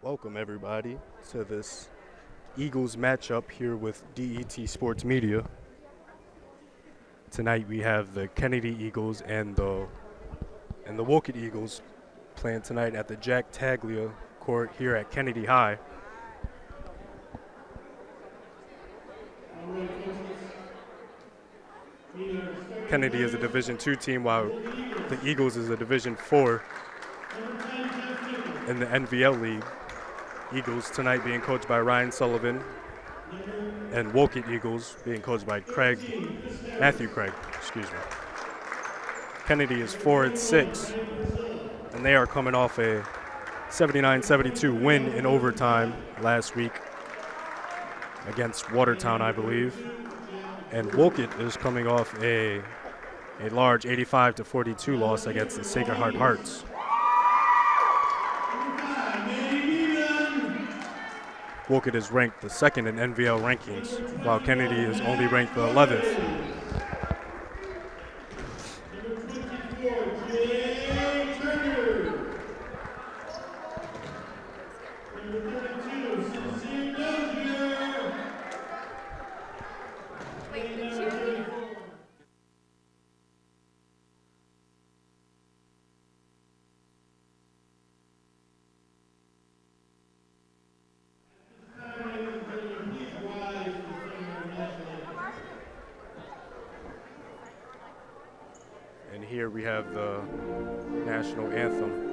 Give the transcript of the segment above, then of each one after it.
Welcome everybody to this Eagles matchup here with DET Sports Media. Tonight we have the Kennedy Eagles and the Wolcott Eagles playing tonight at the Jack Taglia court here at Kennedy High. Kennedy is a Division II team while the Eagles is a Division IV in the NVL League. Eagles tonight being coached by Ryan Sullivan, and Wolcott Eagles being coached by Matthew Craig. Kennedy is 4-6, and they are coming off a 79-72 win in overtime last week against Watertown, I believe. And Wolcott is coming off a large 85-42 loss against the Sacred Heart Hearts. Wolcott is ranked the second in NVL rankings, while Kennedy is only ranked the 11th. And here we have the national anthem.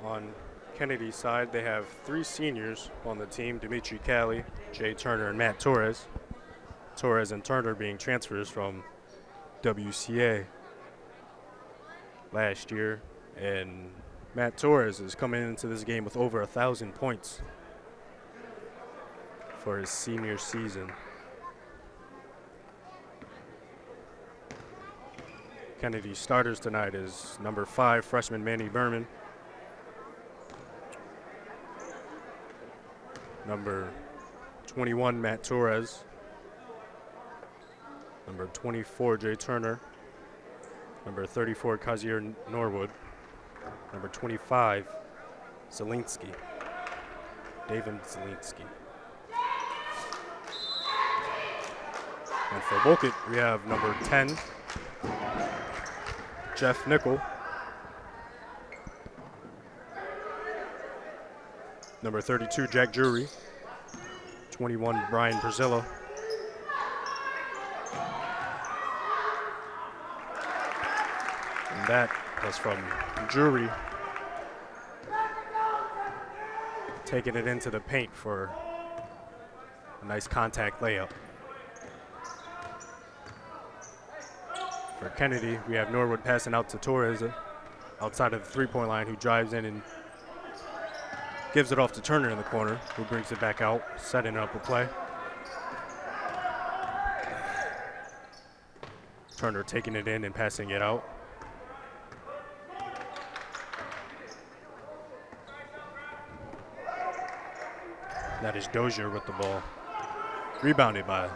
On Kennedy's side, they have three seniors on the team: Dimitri Cali, Jay Turner, and Matt Torres. Torres and Turner being transfers from WCA last year, and Matt Torres is coming into this game with over 1,000 points for his senior season. Kennedy's starters tonight is number 5 freshman Manny Berman, number 21 Matt Torres, number 24 Jay Turner, number 34 Kazir Norwood, number 25 Zielinski, David Zielinski. And for Wolcott, we have number 10 Jeff Nickel, number 32 Jack Drury, 21, Brian Brazilla. And that was from Drury, taking it into the paint for a nice contact layup. For Kennedy, we have Norwood passing out to Torres outside of the three-point line, who drives in and gives it off to Turner in the corner, who brings it back out, setting up a play. Turner taking it in and passing it out. That is Dozier with the ball. Rebounded by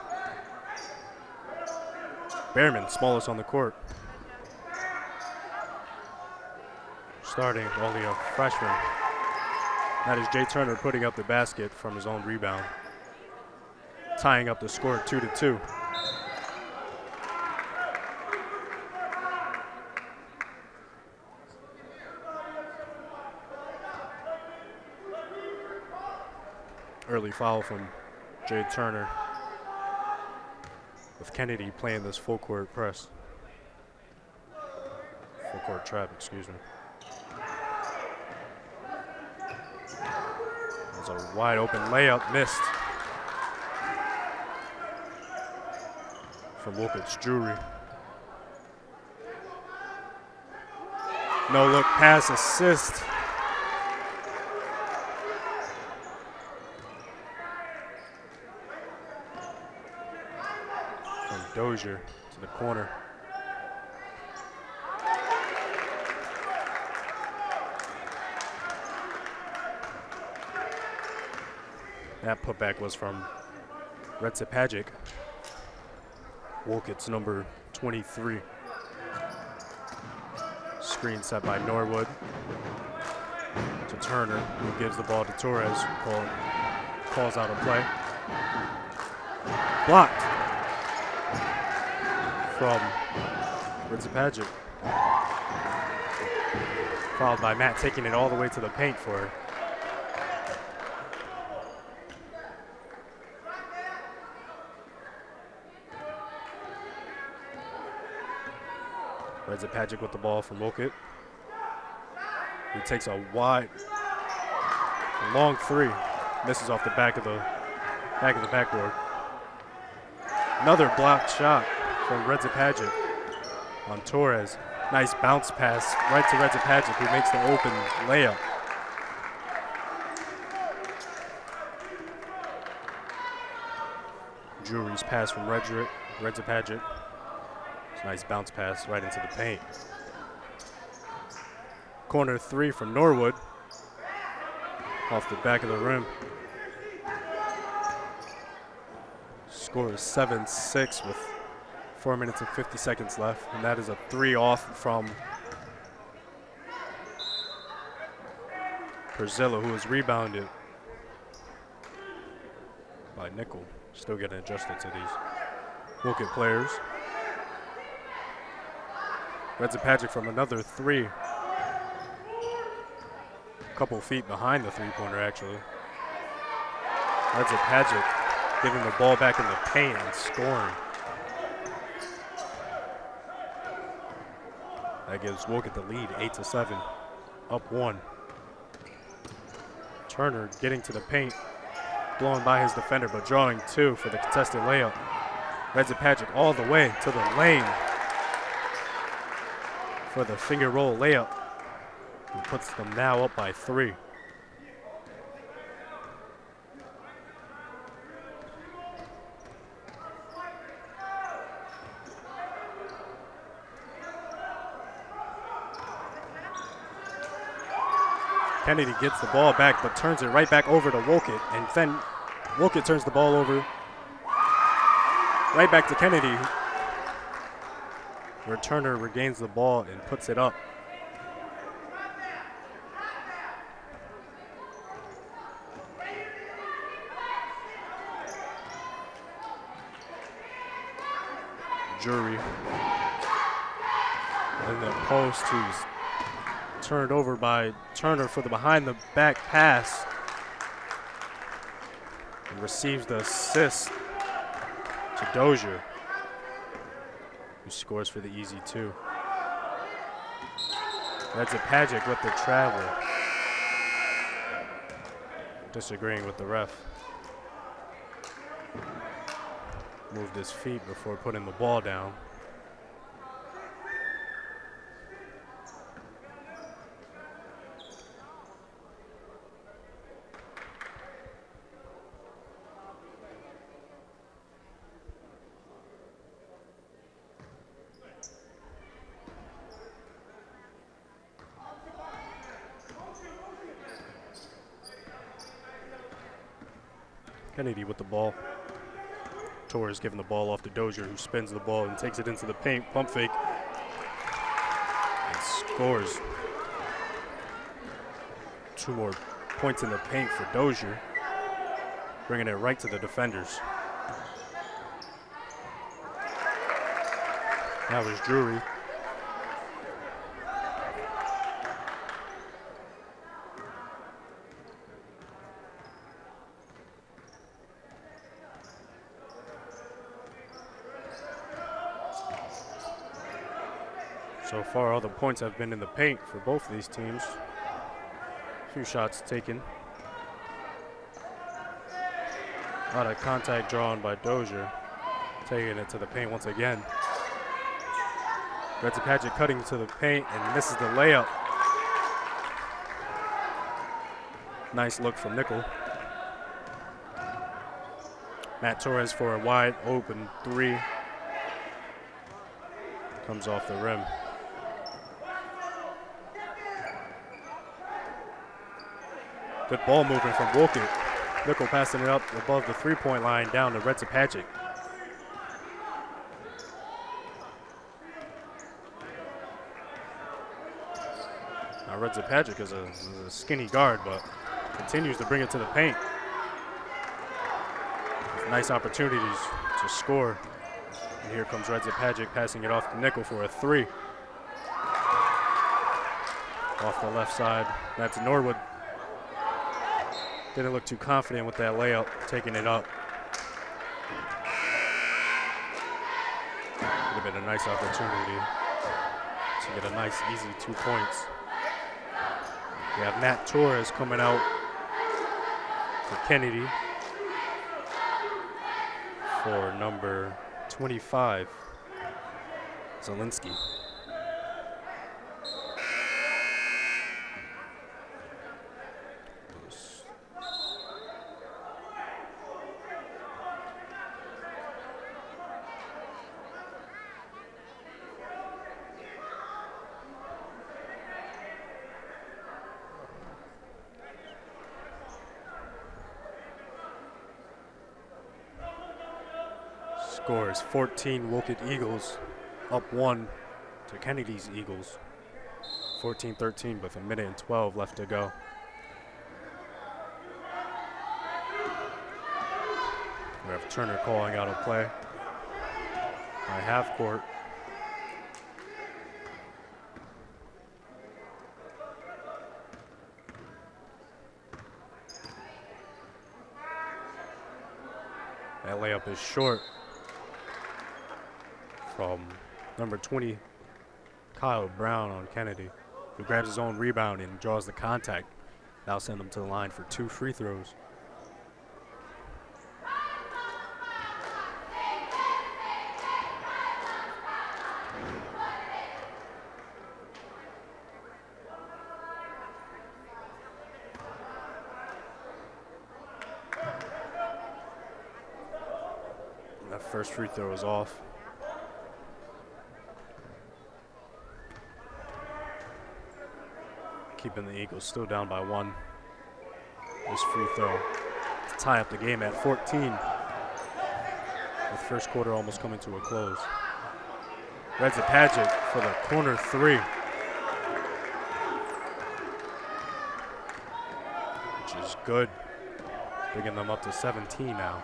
Behrman, smallest on the court. Starting only a freshman. That is Jay Turner putting up the basket from his own rebound, tying up the score 2-2. Early foul from Jay Turner, with Kennedy playing this full court press. Full court trap, excuse me. There's a wide open layup missed from Wolcott's Drury. No look pass assist. From Dozier to the corner. That putback was from Retzipagic, Wolcott's number 23. Screen set by Norwood to Turner, who gives the ball to Torres, who calls out a play. Blocked from Retzipagic. Followed by Matt taking it all the way to the paint for Retzipagic with the ball from Wolcott. He takes a long three, misses off the back of the backboard. Another blocked shot from Retzipagic on Torres. Nice bounce pass right to Retzipagic, who makes the open layup. Drury's pass from Retzipagic. Nice bounce pass right into the paint. Corner three from Norwood. Off the back of the rim. Score is 7-6 with 4 minutes and 50 seconds left. And that is a three off from Brazilla, who was rebounded by Nickel. Still getting adjusted to these Wolcott players. Retzipagic from another three. A couple feet behind the three-pointer, actually. Retzipagic giving the ball back in the paint and scoring. That gives Wolcott the lead, 8-7, up one. Turner getting to the paint, blowing by his defender, but drawing two for the contested layup. Retzipagic all the way to the lane for the finger roll layup. He puts them now up by three. Kennedy gets the ball back, but turns it right back over to Wolcott, and then Wolcott turns the ball over right back to Kennedy, where Turner regains the ball and puts it up. Drury in the post, who's turned over by Turner for the behind the back pass. and receives the assist to Dozier, who scores for the easy two. Varsity with the travel. Disagreeing with the ref. Moved his feet before putting the ball down. Kennedy with the ball. Torres giving the ball off to Dozier, who spins the ball and takes it into the paint. Pump fake. And scores. 2 more points in the paint for Dozier, bringing it right to the defenders. That was Drury. So far, all the points have been in the paint for both of these teams. A few shots taken. A lot of contact drawn by Dozier, taking it to the paint once again. Varsity cutting to the paint and misses the layup. Nice look from Nickel. Matt Torres for a wide open 3. Comes off the rim. Good ball movement from Wolcott. Nickel passing it up above the 3-point line down to Varsity. Now Varsity is a skinny guard, but continues to bring it to the paint. Nice opportunities to score. And here comes Varsity passing it off to Nickel for a 3. Off the left side, that's Norwood. Didn't look too confident with that layup, taking it up. Would have been a nice opportunity to get a nice, easy 2 points. We have Matt Torres coming out for Kennedy for number 25, Zielinski. Scores 14 Wolcott Eagles, up 1 to Kennedy's Eagles. 14-13 with 1:12 left to go. We have Turner calling out a play by half court. That layup is short from number 20, Kyle Brown on Kennedy, who grabs his own rebound and draws the contact. That'll send him to the line for 2 free throws. That first free throw is off. Keeping the Eagles still down by 1. This free throw to tie up the game at 14. With first quarter almost coming to a close. Varsity for the corner 3. Which is good. Bringing them up to 17 now.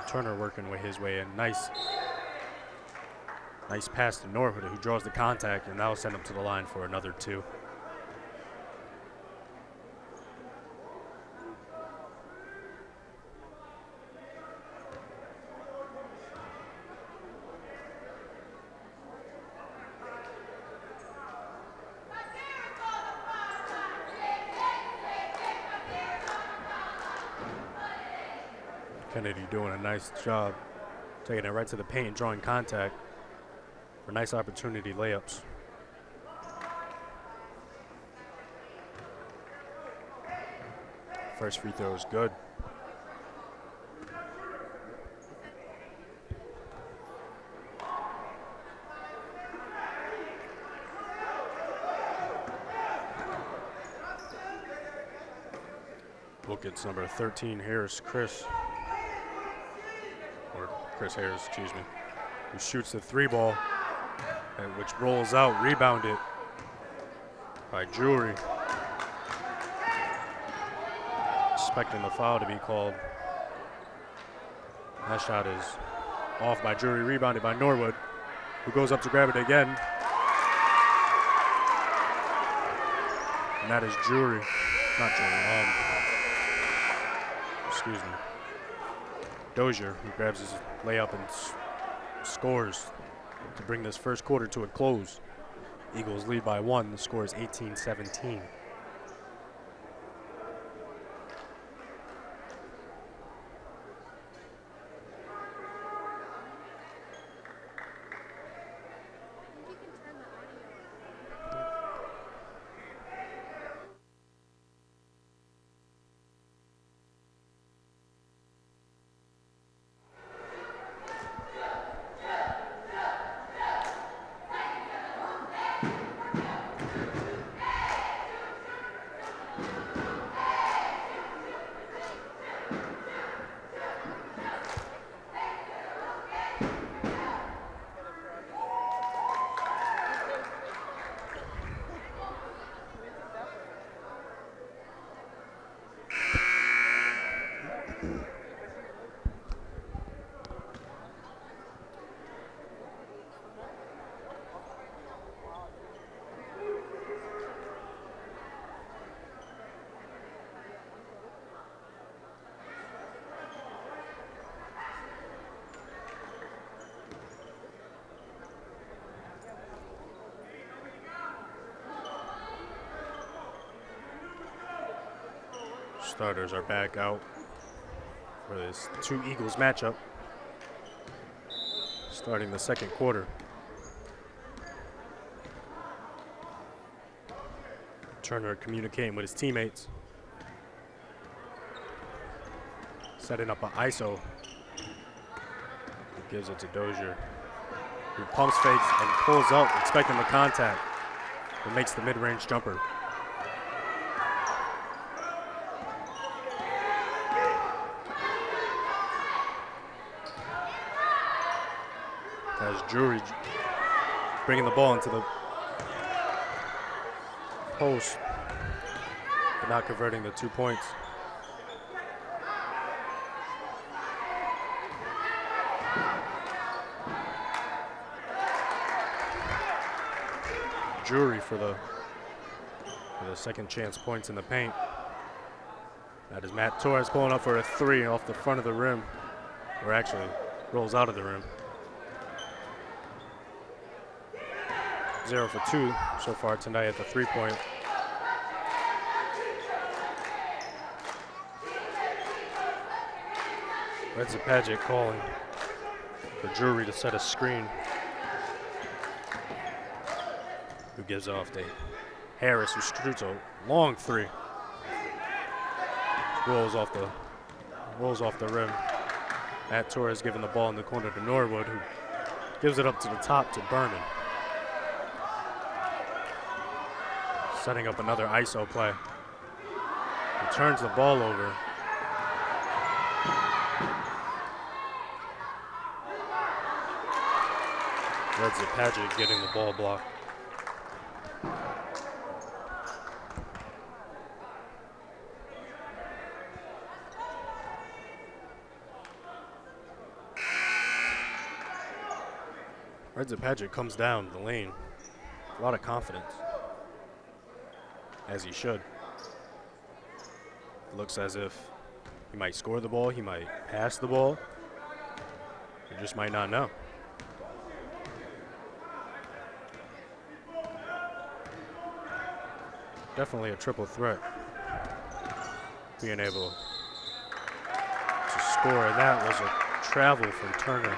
Turner working with his way in. Nice pass to Norwood, who draws the contact, and that'll send him to the line for another 2. Kennedy doing a nice job taking it right to the paint and drawing contact for nice opportunity layups. First free throw is good. Wolcott's number 13, Harris Chris Harris, excuse me, who shoots the 3 ball, which rolls out, rebounded by Drury. Expecting the foul to be called. That shot is off by Drury, rebounded by Norwood, who goes up to grab it again. And that is Drury, not Drury, excuse me, Dozier, who grabs his layup and scores to bring this first quarter to a close. Eagles lead by 1. The score is 18-17. Starters are back out for this 2 Eagles matchup, starting the second quarter. Turner communicating with his teammates, setting up an ISO. He gives it to Dozier, who pumps fakes and pulls up, expecting the contact, and makes the mid-range jumper. As Drury bringing the ball into the post, but not converting the 2 points. Drury for the second chance points in the paint. That is Matt Torres pulling up for a 3 off the front of the rim, or actually rolls out of the rim. 0 for 2 so far tonight at the 3-point. Red Zapagic calling for Drury to set a screen. Who gives off to Harris, who shoots a long 3. Rolls off the rim. Matt Torres giving the ball in the corner to Norwood, who gives it up to the top to Berman. Setting up another ISO play. He turns the ball over. Red Zapagic getting the ball blocked. Red Zapagic comes down the lane. A lot of confidence. As he should. Looks as if he might score the ball, he might pass the ball. You just might not know. Definitely a triple threat. Being able to score, and that was a travel from Turner.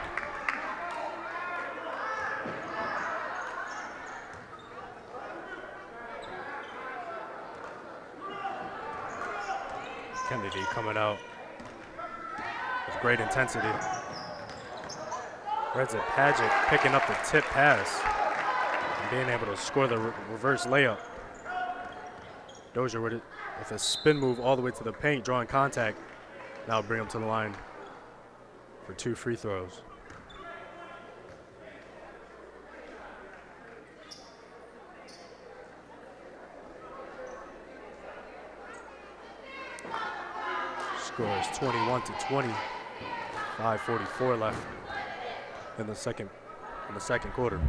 Kennedy coming out with great intensity. Reza Paget picking up the tip pass and being able to score the reverse layup. Dozier with a spin move all the way to the paint, drawing contact. Now bring him to the line for 2 free throws. Score is 21-20. 5:44 left in the second quarter.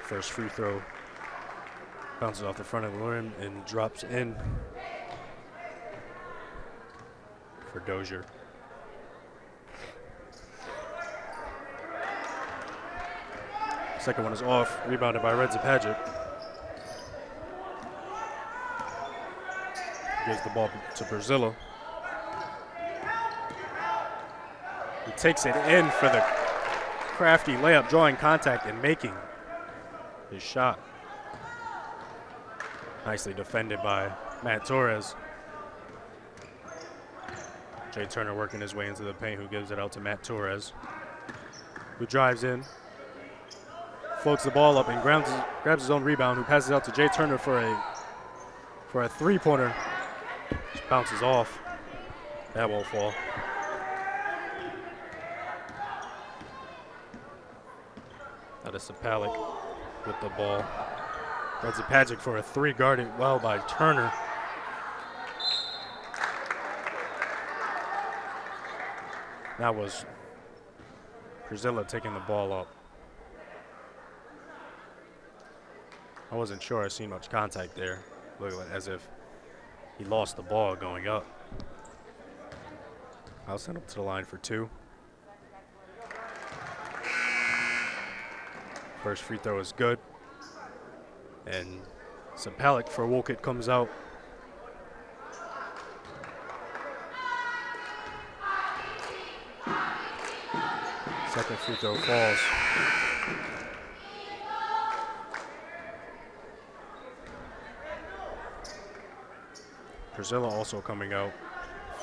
First free throw bounces off the front of the rim and drops in for Dozier. Second one is off, rebounded by Reza Paget. Gives the ball to Brazilla. He takes it in for the crafty layup, drawing contact and making his shot. Nicely defended by Matt Torres. Jay Turner working his way into the paint, who gives it out to Matt Torres, who drives in, floats the ball up and grabs his own rebound, who passes out to Jay Turner for a three-pointer. Just bounces off. That won't fall. That is Sapalik with the ball. Reza Paget for a 3, guarded well by Turner. That was Brazilla taking the ball up. I wasn't sure I seen much contact there. Looked like as if he lost the ball going up. I'll send him to the line for 2. First free throw is good. And Sapalik for Wolcott comes out. Second free throw falls. Brazilla also coming out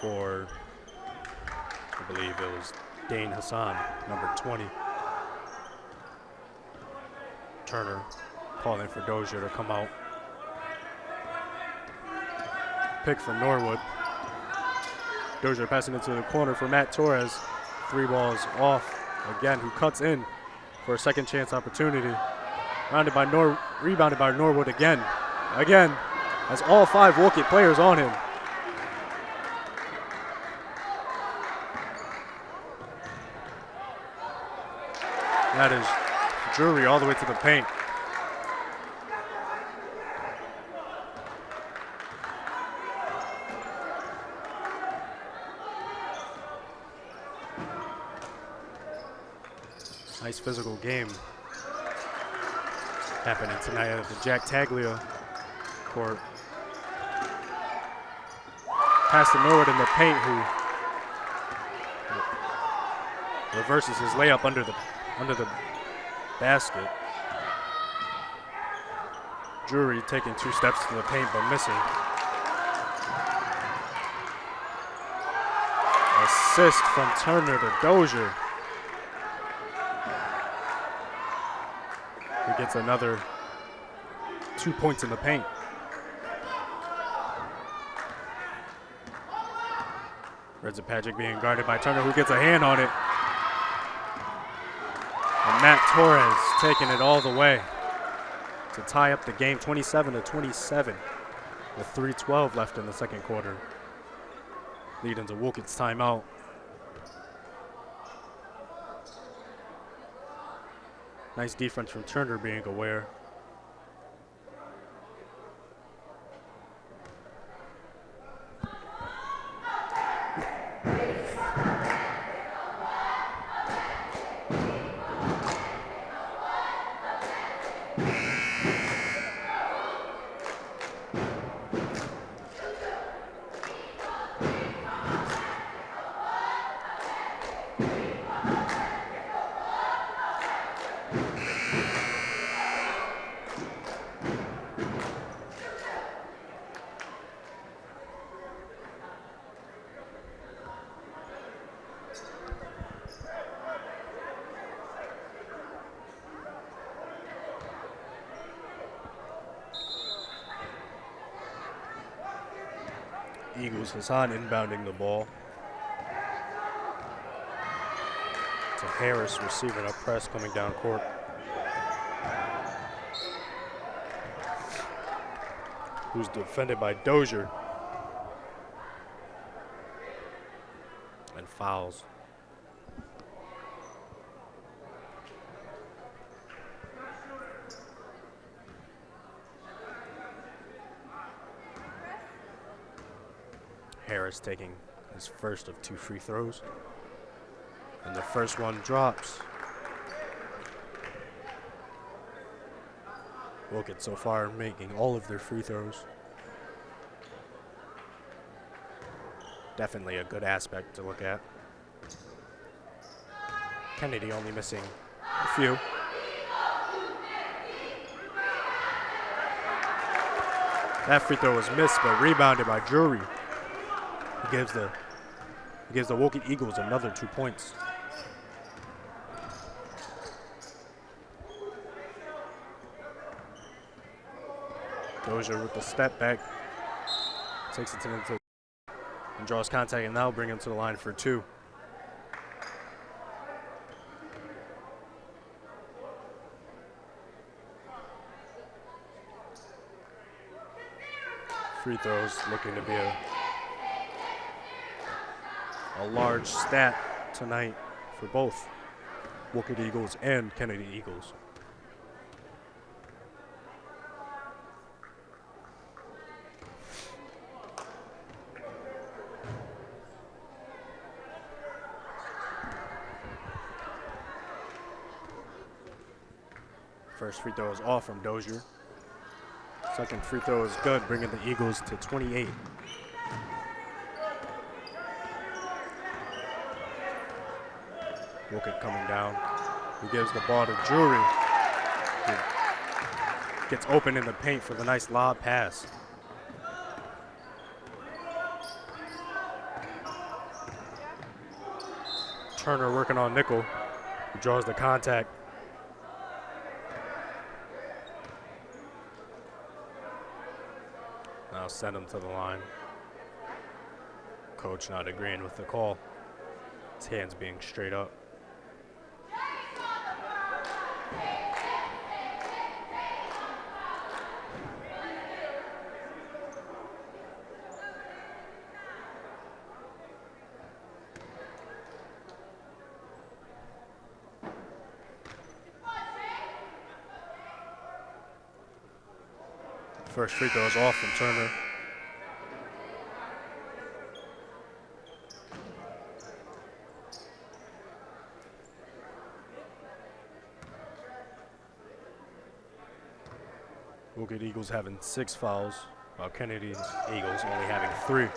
for, I believe it was Dane Hassan, number 20. Turner calling for Dozier to come out. Pick from Norwood. Dozier passing into the corner for Matt Torres. 3 balls off again, who cuts in for a second chance opportunity. Rebounded by Norwood again. Again, has all 5 Wolcott players on him. That is Drury all the way to the paint. Nice physical game happening tonight at the Jack Taglia court. Pass to Norwood in the paint, who reverses his layup under the basket. Drury taking 2 steps to the paint but missing. Assist from Turner to Dozier. He gets another 2 points in the paint. Reza Paget being guarded by Turner, who gets a hand on it. And Matt Torres taking it all the way to tie up the game, 27-27, with 3:12 left in the second quarter. Leading to Wolcott's timeout. Nice defense from Turner being aware. Eagles. Hassan inbounding the ball. To Harris receiving a press coming down court. Who's defended by Dozier. And fouls. Harris taking his first of 2 free throws. And the first one drops. Wolcott so far making all of their free throws. Definitely a good aspect to look at. Kennedy only missing a few. That free throw was missed, but rebounded by Drury. He gives the Wolcott Eagles another 2 points. Dozier with the step back. Takes it to him and draws contact, and now bring him to the line for 2. Free throws looking to be a large stat tonight for both Wolcott Eagles and Kennedy Eagles. First free throw is off from Dozier. Second free throw is good, bringing the Eagles to 28. Wolcott coming down. He gives the ball to Drury. He gets open in the paint for the nice lob pass. Turner working on Nickel. He draws the contact. Now send him to the line. Coach not agreeing with the call. His hands being straight up. First free throw is off from Turner. Wolcott Eagles having 6 fouls, while Kennedy Eagles only having 3.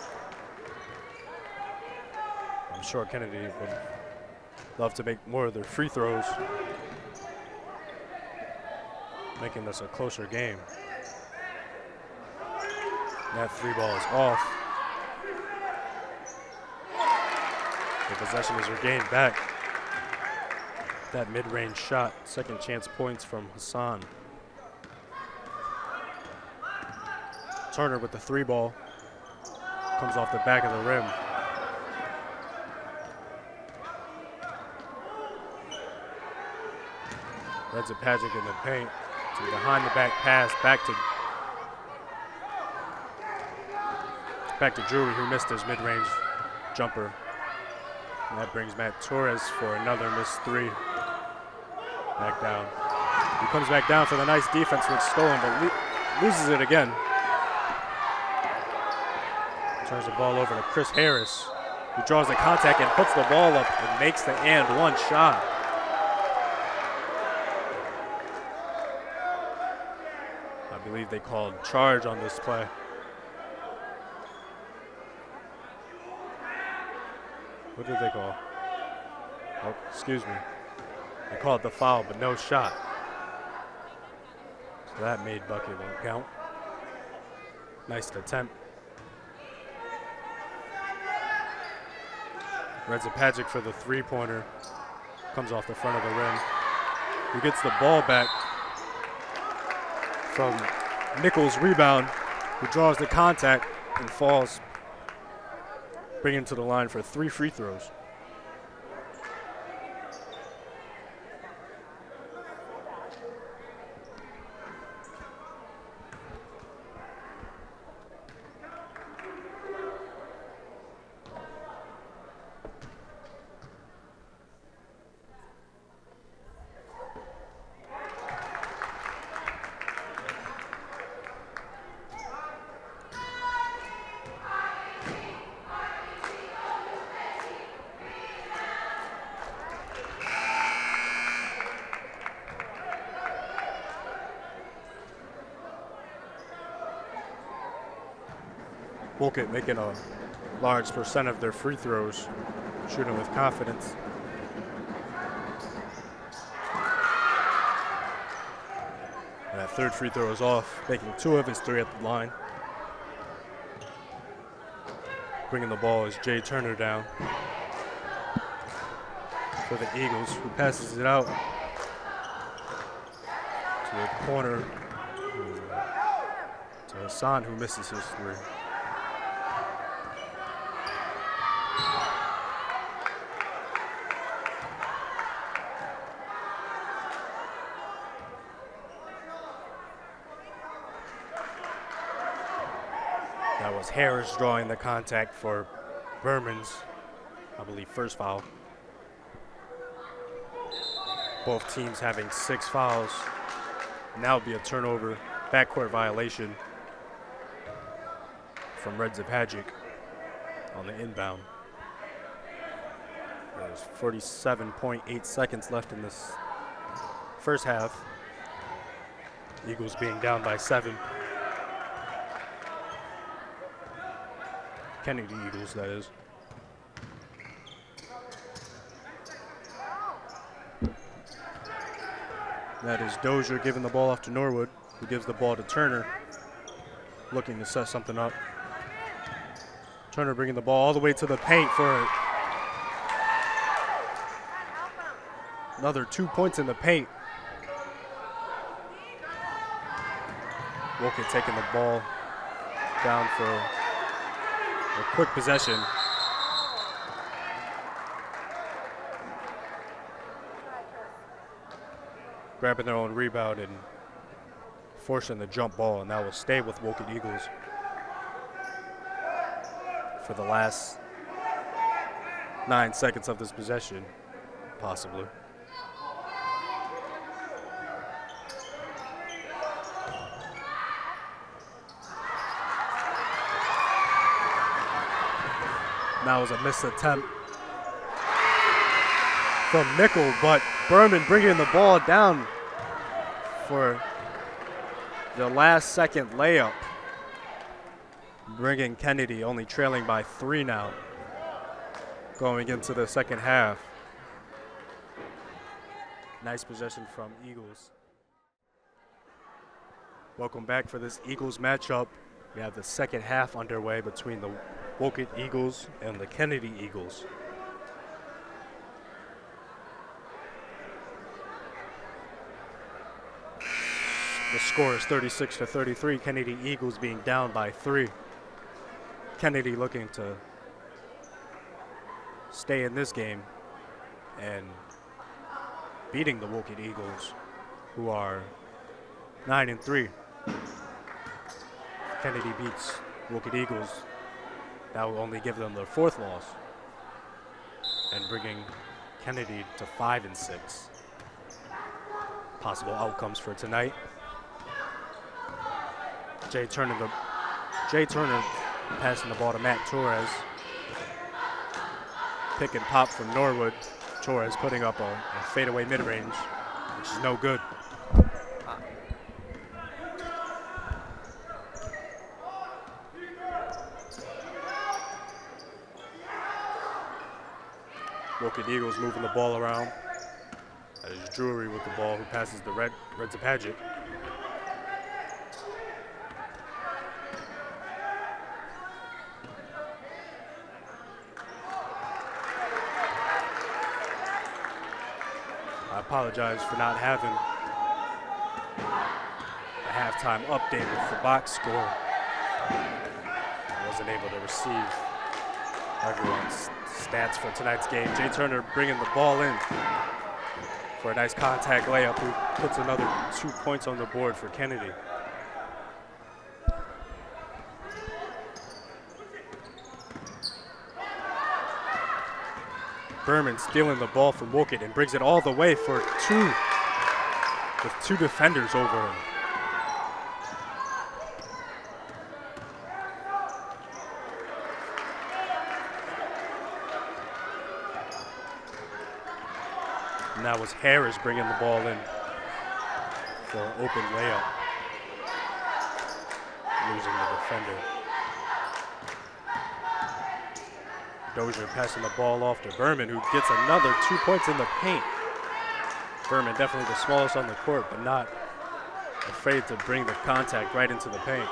I'm sure Kennedy would love to make more of their free throws, making this a closer game. That 3 ball is off. The possession is regained back. That mid-range shot, second chance points from Hassan. Turner with the 3 ball. Comes off the back of the rim. Patrick in the paint. To behind the back pass, back to Drury, who missed his mid-range jumper. And that brings Matt Torres for another missed 3. Back down. He comes back down for the nice defense with Stolen, but loses it again. Turns the ball over to Chris Harris, who draws the contact and puts the ball up and makes the and one shot. I believe they called charge on this play. What did they call? Oh, excuse me. They called the foul, but no shot. So that made bucket won't count. Nice attempt. Patrick for the 3-pointer. Comes off the front of the rim. He gets the ball back from Nichols' rebound, who draws the contact and falls bring him to the line for 3 free throws. Wolcott making a large percent of their free throws, shooting with confidence. And that third free throw is off, making 2 of his 3 at the line. Bringing the ball is Jay Turner down for the Eagles, who passes it out to the corner to Hassan, who misses his 3. That was Harris drawing the contact for Berman's, I believe, first foul. Both teams having 6 fouls. Now it'll be a turnover, backcourt violation from Red Zapagic on the inbound. There's 47.8 seconds left in this first half. Eagles being down by 7. Kennedy Eagles, that is. That is Dozier giving the ball off to Norwood, who gives the ball to Turner, looking to set something up. Turner bringing the ball all the way to the paint for another 2 points in the paint. Wolcott taking the ball down for a quick possession. Grabbing their own rebound and forcing the jump ball, and that will stay with Wolcott Eagles for the last 9 seconds of this possession, possibly. That was a missed attempt from Nickel, but Berman bringing the ball down for the last second layup, bringing Kennedy only trailing by 3 now going into the second half. Nice possession from Eagles. Welcome back for this Eagles matchup. We have the second half underway between the Wolcott Eagles and the Kennedy Eagles. The score is 36-33. Kennedy Eagles being down by 3. Kennedy looking to stay in this game and beating the Wolcott Eagles, who are 9-3. Kennedy beats Wolcott Eagles. That will only give them their 4th loss and bringing Kennedy to 5-6. Possible outcomes for tonight. Jay Turner passing the ball to Matt Torres. Pick and pop from Norwood. Torres putting up a fadeaway mid-range, which is no good. Wolcott Eagles moving the ball around. That is Drury with the ball, who passes the Red Zapagic. I apologize for not having a halftime update with the box score. I wasn't able to receive Everyone's stats for tonight's game. Jay Turner bringing the ball in for a nice contact layup, who puts another 2 points on the board for Kennedy. Berman stealing the ball from Wolcott and brings it all the way for two, with two defenders over him. And that was Harris bringing the ball in for an open layup, losing the defender. Dozier passing the ball off to Berman, who gets another 2 points in the paint. Berman definitely the smallest on the court, but not afraid to bring the contact right into the paint.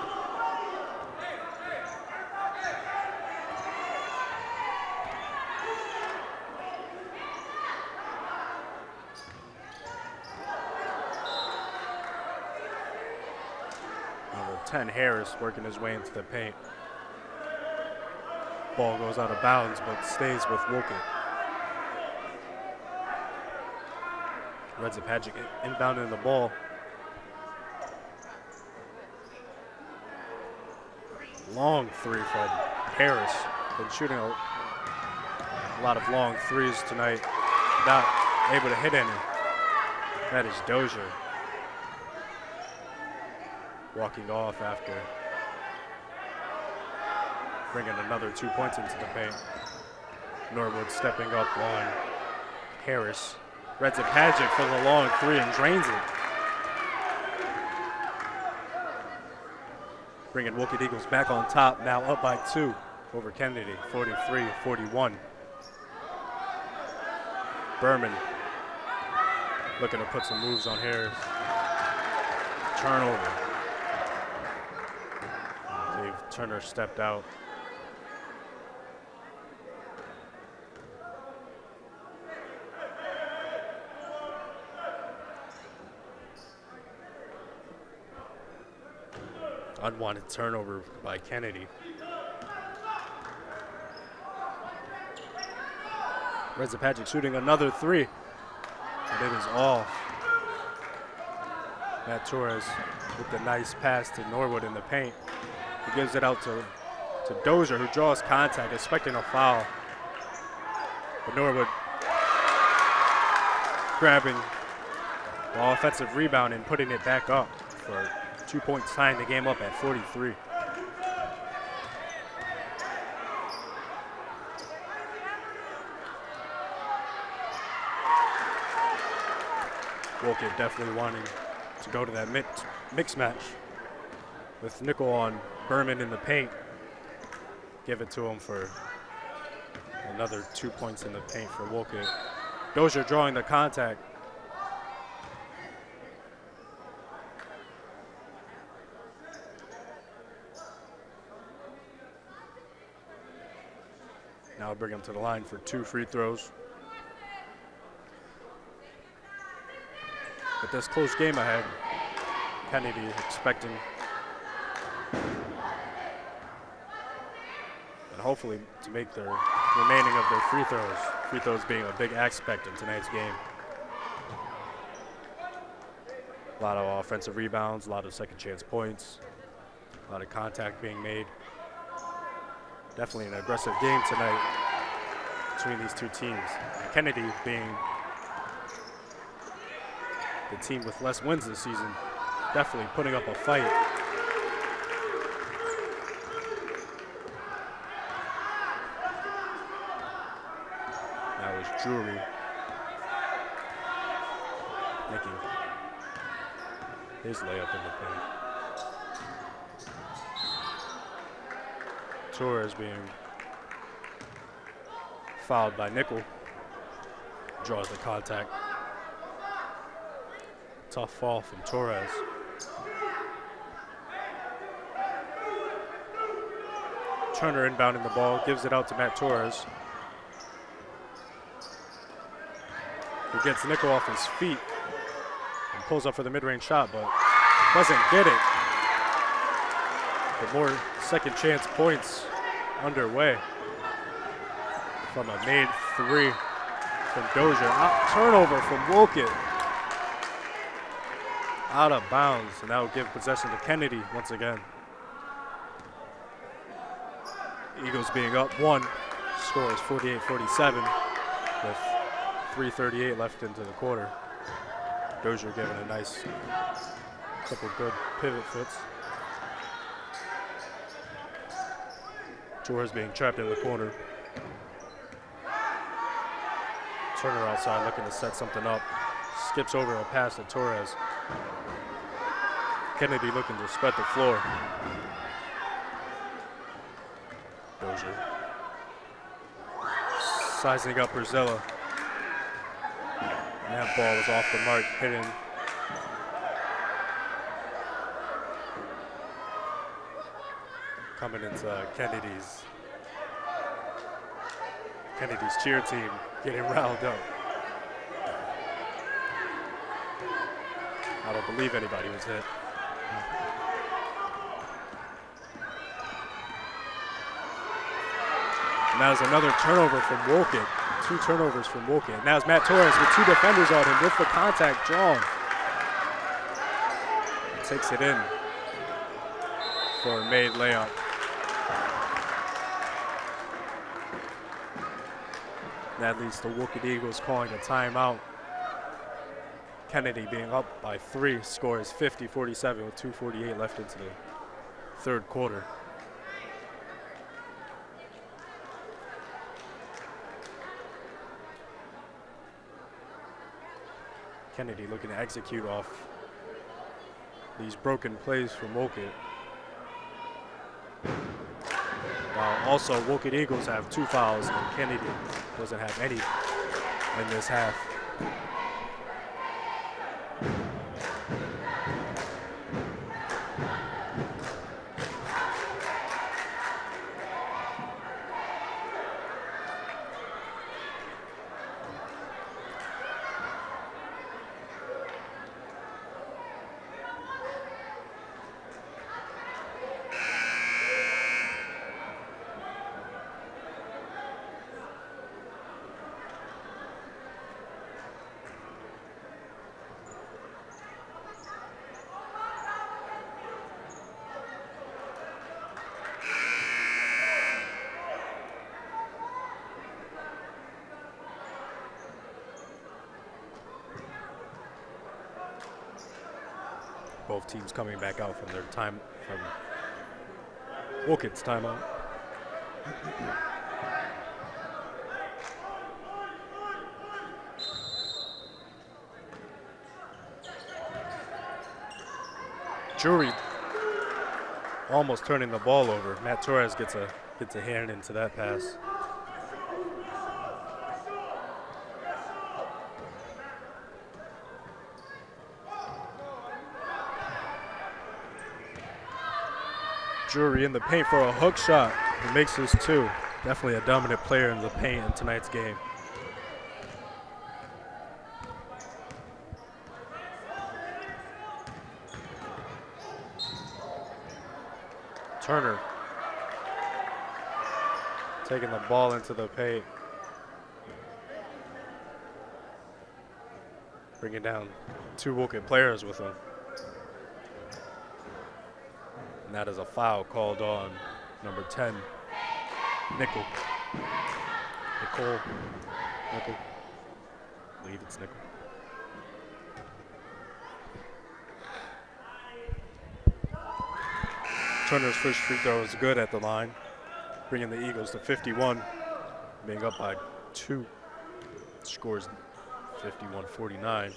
Number 10, Harris, working his way into the paint. Ball goes out of bounds, but stays with Wolcott. Redzapagic inbounding the ball. Long three from Harris. Been shooting a lot of long threes tonight. Not able to hit any. That is Dozier. Walking off after bringing another 2 points into the paint. Norwood stepping up on Harris. Redzapagic for the long three and drains it. Bringing Wolcott Eagles back on top, now up by 2 over Kennedy, 43-41. Berman looking to put some moves on Harris. Turnover. Dave Turner stepped out. Unwanted turnover by Kennedy. Redzapagic shooting another three, and it is off. Matt Torres with the nice pass to Norwood in the paint. He gives it out to Dozier, who draws contact, expecting a foul. But Norwood grabbing the offensive rebound and putting it back up for 2 points, tying the game up at 43. Wolcott definitely wanting to go to that mix match with nickel on Berman in the paint. Give it to him for another 2 points in the paint for Wolcott. Dozier drawing the contact. Now bring him to the line for 2 free throws. With this close game ahead, Kennedy expecting and hopefully to make their remaining of their free throws. Free throws being a big aspect in tonight's game. A lot of offensive rebounds, a lot of second chance points, a lot of contact being made. Definitely an aggressive game tonight between these two teams. Kennedy being the team with less wins this season, definitely putting up a fight. That was Drury making his layup in the paint. Torres being fouled by Nickel. Draws the contact. Tough fall from Torres. Turner inbounding the ball, gives it out to Matt Torres. He gets Nickel off his feet and pulls up for the mid-range shot, but doesn't get it. But more second chance points underway. from a made three from Dozier. Turnover from Wolcott. Out of bounds, and that will give possession to Kennedy once again. Eagles being up one. Score is 48-47 with 3:38 left into the quarter. Dozier giving a nice couple good pivot foots. Torres being trapped in the corner. Turner outside looking to set something up. Skips over a pass to Torres. Kennedy looking to spread the floor. Dozier. Sizing up Brazilla. And that ball was off the mark, hidden. Coming into Kennedy's cheer team getting riled up. I don't believe anybody was hit. And that was another turnover from Wolcott. 2 turnovers from Wolcott. Now it's Matt Torres with 2 defenders on him with the contact drawn. Takes it in for a made layup. That leads to Wolcott Eagles calling a timeout. Kennedy being up by 3, scores 50-47 with 2:48 left into the third quarter. Kennedy looking to execute off these broken plays from Wolcott. Also, Wolcott Eagles have 2 fouls, and Kennedy doesn't have any in this half. Both teams coming back out from their from Wolcott's timeout. Jury almost turning the ball over. Matt Torres gets a hand into that pass. Drury in the paint for a hook shot. He makes his 2. Definitely a dominant player in the paint in tonight's game. Turner taking the ball into the paint. Bringing down 2 Wolcott players with him. And that is a foul called on number 10, Nickel. Nickel. I believe it's Nickel. Turner's first free throw is good at the line, bringing the Eagles to 51, being up by 2. Scores 51-49.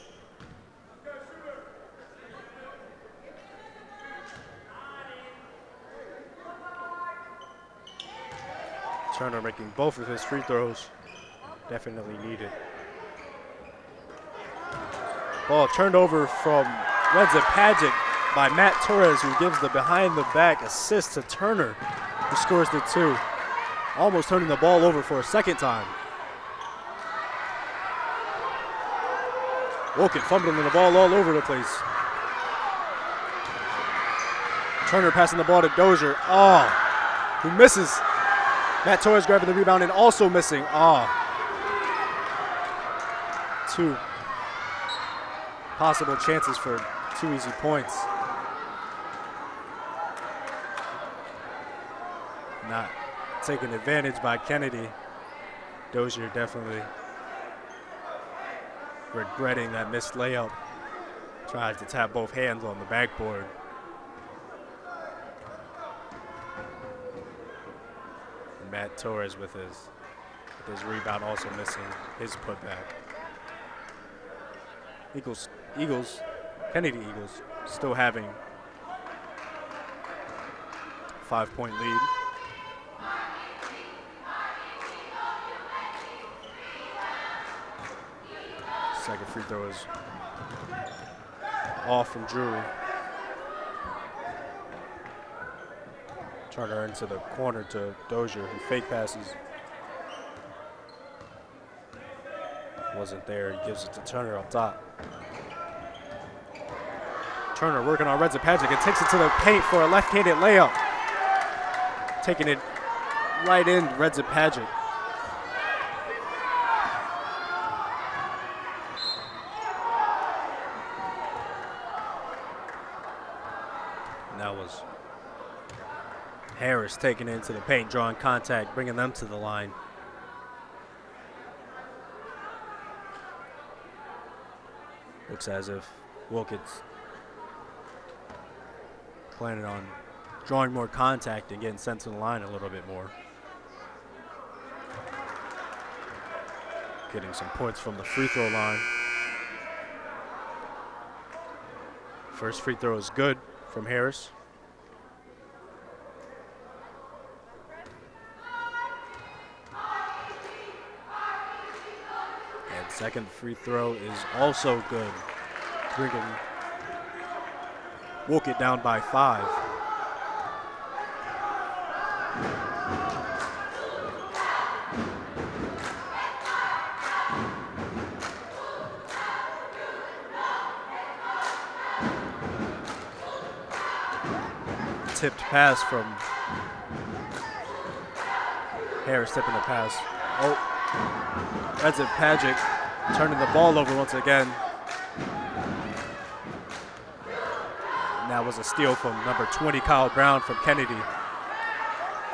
Turner making both of his free throws. Definitely needed. Ball turned over from Renza Pagic by Matt Torres, who gives the behind-the-back assist to Turner, who scores the 2. Almost turning the ball over for a second time. Wolcott fumbling the ball all over the place. Turner passing the ball to Dozier. Oh, who misses. Matt Torres grabbing the rebound and also missing. Two possible chances for 2 easy points. Not taken advantage by Kennedy. Dozier definitely regretting that missed layup. Tries to tap both hands on the backboard. And Matt Torres with his rebound also missing his putback. Kennedy Eagles still having 5-point lead. Second free throw is off from Drury. Turner into the corner to Dozier, who fake passes. Wasn't there, he gives it to Turner up top. Turner working on Redzepagic and takes it to the paint for a left-handed layup. Taking it right in, Redzepagic. And that was Harris taking it into the paint, drawing contact, bringing them to the line. Looks as if Wolcott's planning on drawing more contact and getting sent to the line a little bit more. Getting some points from the free throw line. First free throw is good from Harris. And second free throw is also good, bringing Wolcott down by 5. Tipped pass from Harris, tipping the pass. Redzepagic turning the ball over once again. And that was a steal from number 20, Kyle Brown, from Kennedy.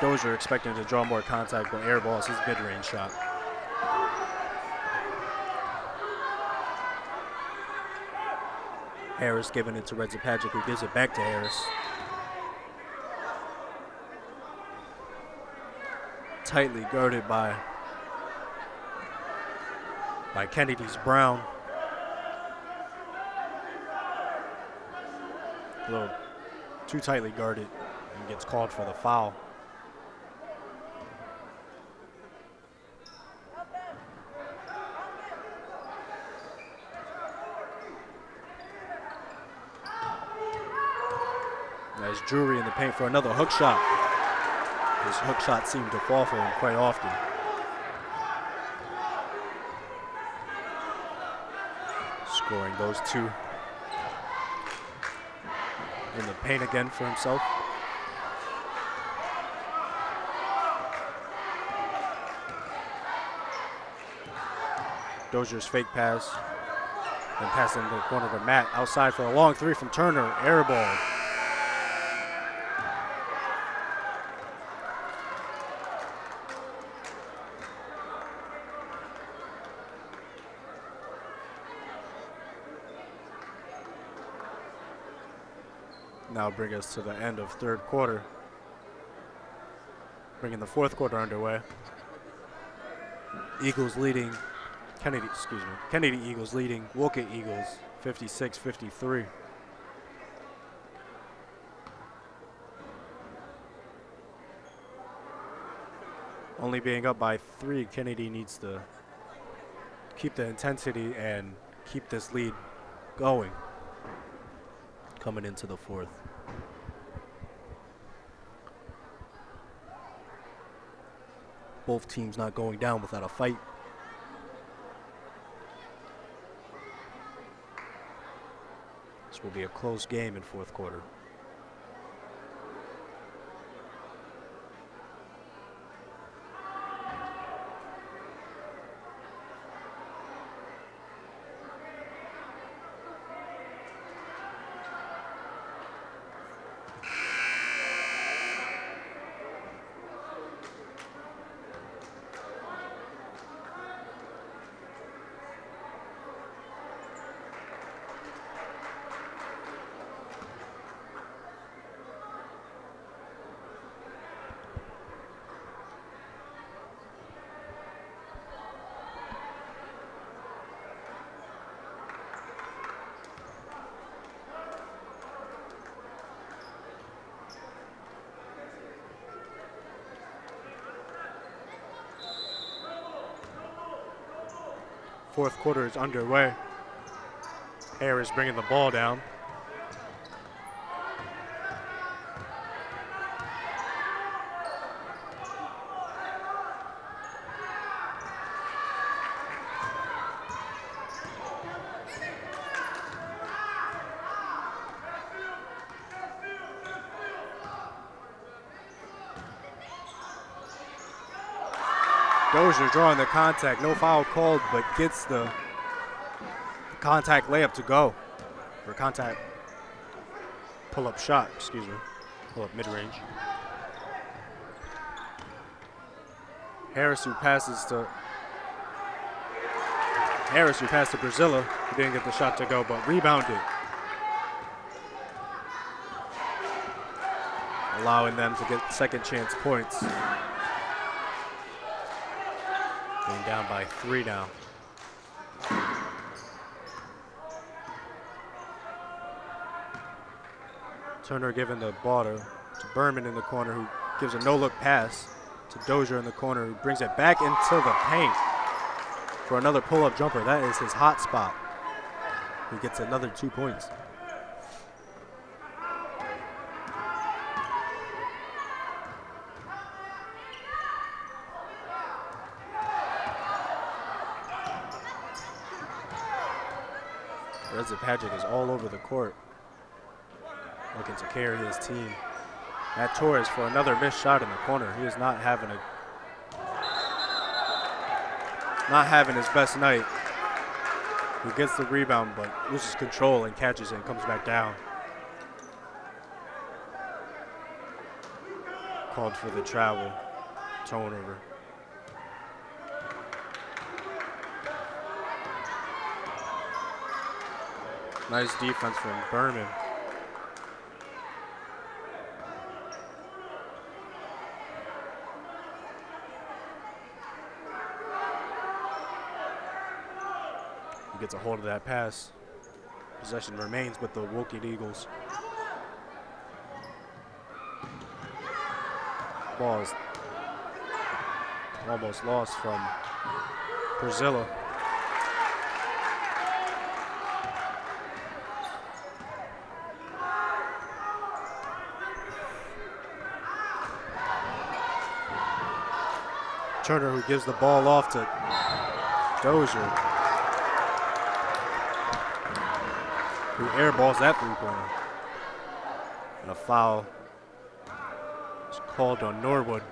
Dozier expecting to draw more contact, but airballs his mid-range shot. Harris giving it to Redzepagic, who gives it back to Harris. Tightly guarded by Kennedy's Brown. A little too tightly guarded and gets called for the foul. There's Drury in the paint for another hook shot. His hook shots seem to fall for him quite often. Scoring those two in the paint again for himself. Dozier's fake pass, and pass into the corner to Matt. Outside for a long three from Turner, air ball. Now bring us to the end of third quarter. Bringing the fourth quarter underway. Kennedy Eagles leading Wolcott Eagles 56-53. Only being up by 3, Kennedy needs to keep the intensity and keep this lead going coming into the fourth. Both teams not going down without a fight. This will be a close game in fourth quarter. fourth quarter is underway. Harris bringing the ball down. Dozier drawing the contact, no foul called, but gets the contact layup to go. Or contact pull-up shot, excuse me. Pull-up mid-range. Harris who passed to Brazilla, who didn't get the shot to go, but rebounded. Allowing them to get second chance points. Going down by 3 now. Turner giving the ball to Berman in the corner, who gives a no-look pass to Dozier in the corner, who brings it back into the paint for another pull-up jumper. That is his hot spot. He gets another 2 points. Patrick is all over the court, looking to carry his team. At Torres for another missed shot in the corner. He is not having his best night. He gets the rebound, but loses control and catches it and comes back down. Called for the travel, turnover. Nice defense from Berman. He gets a hold of that pass. Possession remains with the Wolcott Eagles. Ball is almost lost from Brazilla. Turner, who gives the ball off to Dozier, who airballs that three-pointer. And a foul is called on Norwood,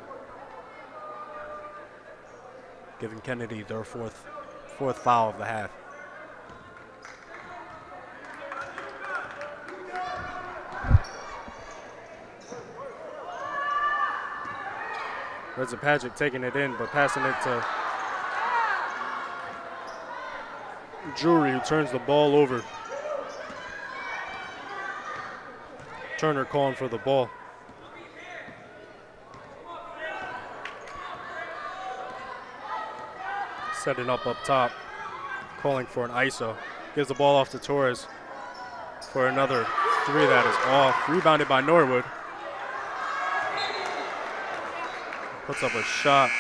giving Kennedy their fourth foul of the half. Patrick taking it in, but passing it to Drury, who turns the ball over. Turner calling for the ball. Setting up top, calling for an ISO. Gives the ball off to Torres for another 3 that is off. Rebounded by Norwood. Puts up a shot.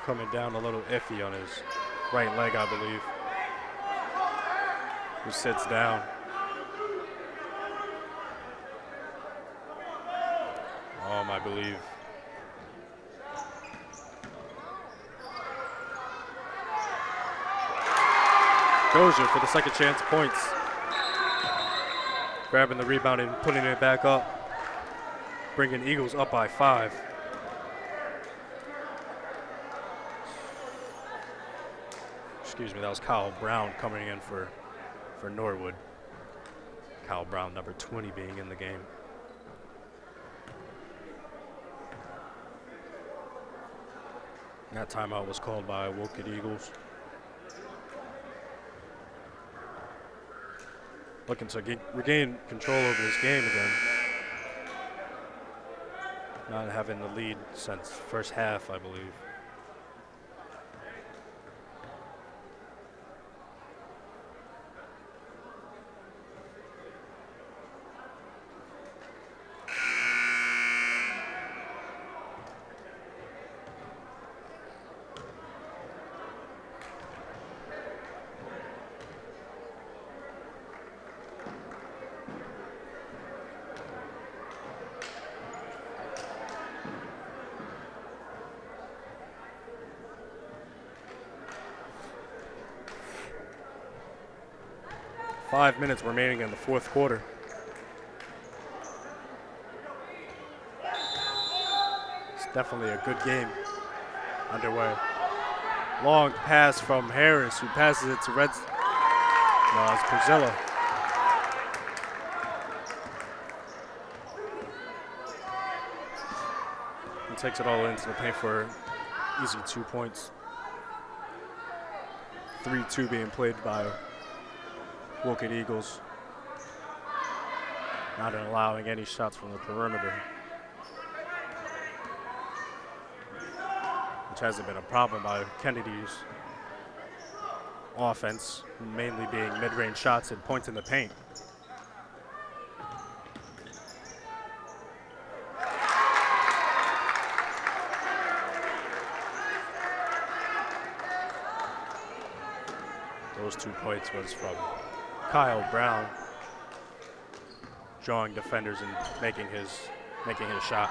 Coming down a little iffy on his right leg, I believe. Who sits down. I believe. Dozier for the second chance points. Grabbing the rebound and putting it back up. Bringing Eagles up by 5. Excuse me, that was Kyle Brown coming in for Norwood. Kyle Brown, number 20, being in the game. That timeout was called by Wolcott Eagles. Looking to regain control over this game again. Not having the lead since first half, I believe. 5 minutes remaining in the fourth quarter. It's definitely a good game underway. Long pass from Harris, who passes it to Reds. No, it's Perzilla. He takes it all into the paint for easy 2 points. 3-2 being played by Wolcott Eagles. Not allowing any shots from the perimeter, which hasn't been a problem by Kennedy's offense, mainly being mid-range shots and points in the paint. Those 2 points was from Kyle Brown, drawing defenders and making his shot.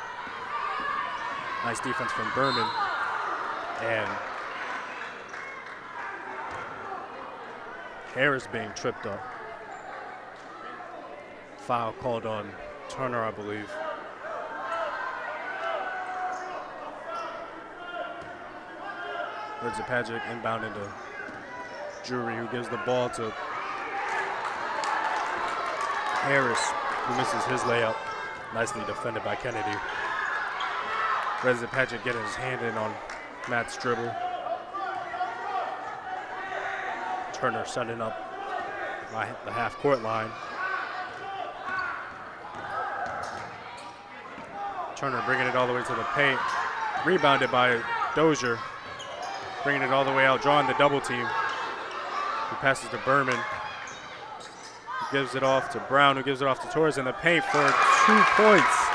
Nice defense from Berman, and Harris being tripped up. Foul called on Turner, I believe. Patrick inbound into Drury, who gives the ball to Harris, who misses his layup. Nicely defended by Kennedy. Patrick getting his hand in on Matt's dribble. Turner setting up by the half-court line. Turner bringing it all the way to the paint. Rebounded by Dozier. Bringing it all the way out, drawing the double team. He passes to Berman. He gives it off to Brown, who gives it off to Torres in the paint for 2 points.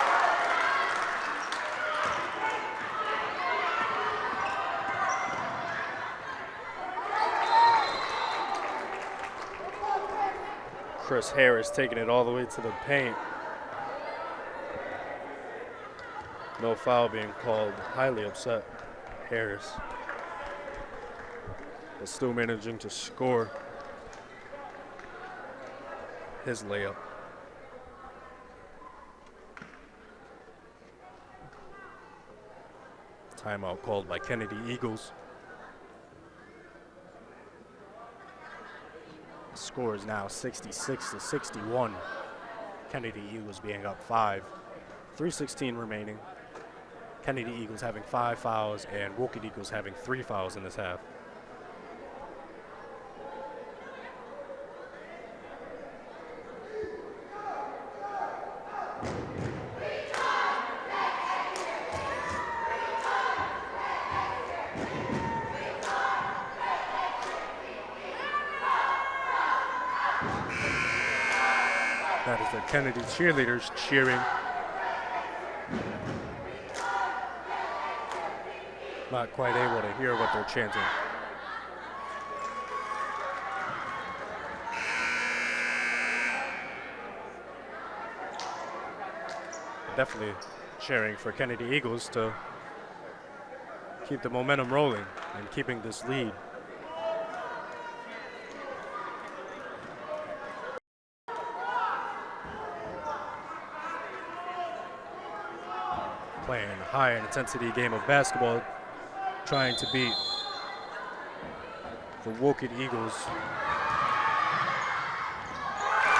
Chris Harris taking it all the way to the paint. No foul being called. Highly upset, Harris. But still managing to score his layup. Timeout called by Kennedy Eagles. The score is now 66-61. Kennedy Eagles being up 5. 3:16 remaining. Kennedy Eagles having 5 fouls and Wolcott Eagles having 3 fouls in this half. That is the Kennedy cheerleaders cheering. Not quite able to hear what they're chanting. Definitely cheering for Kennedy Eagles to keep the momentum rolling and keeping this lead. Playing a high intensity game of basketball, trying to beat the Wolcott Eagles.